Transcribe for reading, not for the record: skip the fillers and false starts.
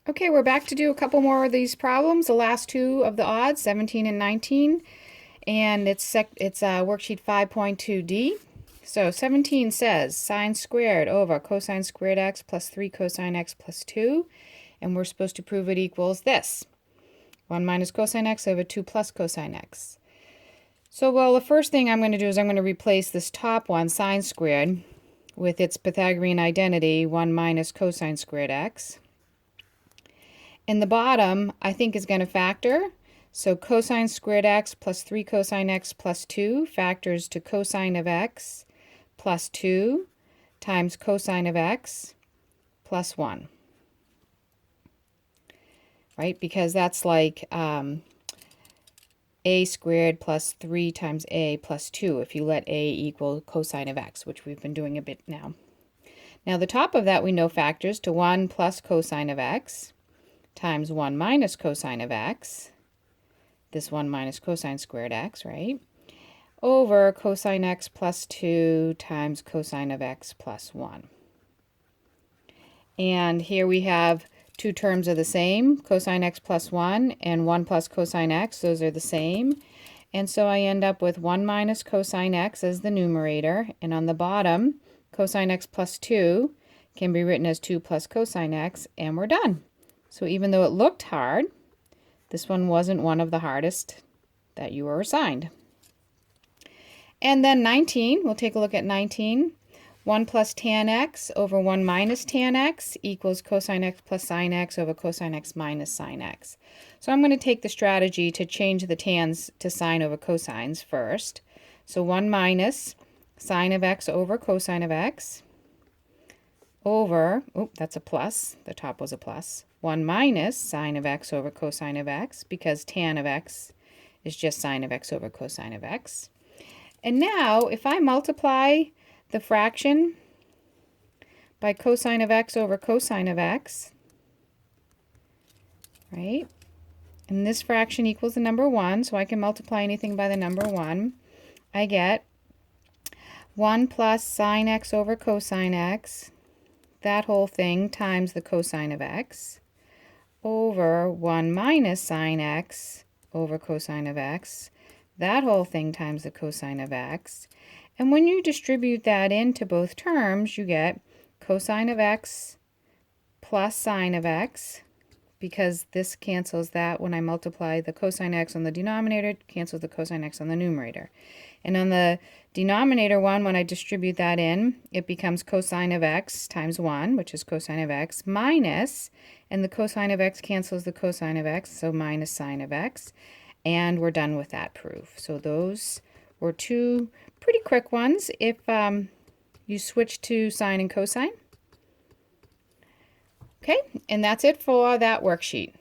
Okay, we're back to do a couple more of these problems, the last two of the odds, 17 and 19, and it's worksheet 5.2D. So 17 says sine squared over cosine squared x plus 3 cosine x plus 2, and we're supposed to prove it equals this, 1 minus cosine x over 2 plus cosine x. So, well, the first thing I'm going to do is I'm going to replace this top one, sine squared, with its Pythagorean identity, 1 minus cosine squared x. And the bottom, I think, is going to factor. So cosine squared x plus 3 cosine x plus 2 factors to cosine of x plus 2 times cosine of x plus 1. Right? Because that's like a squared plus 3 times a plus 2 if you let a equal cosine of x, which we've been doing a bit now. Now the top of that we know factors to 1 plus cosine of x times 1 minus cosine of x, this 1 minus cosine squared x, right, over cosine x plus 2 times cosine of x plus 1. And here we have two terms are the same, cosine x plus 1 and 1 plus cosine x, those are the same. And so I end up with 1 minus cosine x as the numerator, and on the bottom, cosine x plus 2 can be written as 2 plus cosine x, and we're done. So even though it looked hard, this one wasn't one of the hardest that you were assigned. And then 19, we'll take a look at 19. 1 plus tan x over 1 minus tan x equals cosine x plus sine x over cosine x minus sine x. So I'm going to take the strategy to change the tans to sine over cosines first. So 1 minus sine of x over cosine of x over, that's a plus, the top was a plus, 1 minus sine of x over cosine of x, because tan of x is just sine of x over cosine of x. And now, if I multiply the fraction by cosine of x over cosine of x, right, and this fraction equals the number 1, so I can multiply anything by the number 1, I get 1 plus sine x over cosine x, that whole thing times the cosine of x, over 1 minus sine x over cosine of x, that whole thing times the cosine of x. And when you distribute that into both terms, you get cosine of x plus sine of x, because this cancels that when I multiply the cosine x on the denominator, it cancels the cosine x on the numerator. And on the denominator one, when I distribute that in, it becomes cosine of x times 1, which is cosine of x, minus, and the cosine of x cancels the cosine of x, so minus sine of x. And we're done with that proof. So those were two pretty quick ones if you switch to sine and cosine. Okay, and that's it for that worksheet.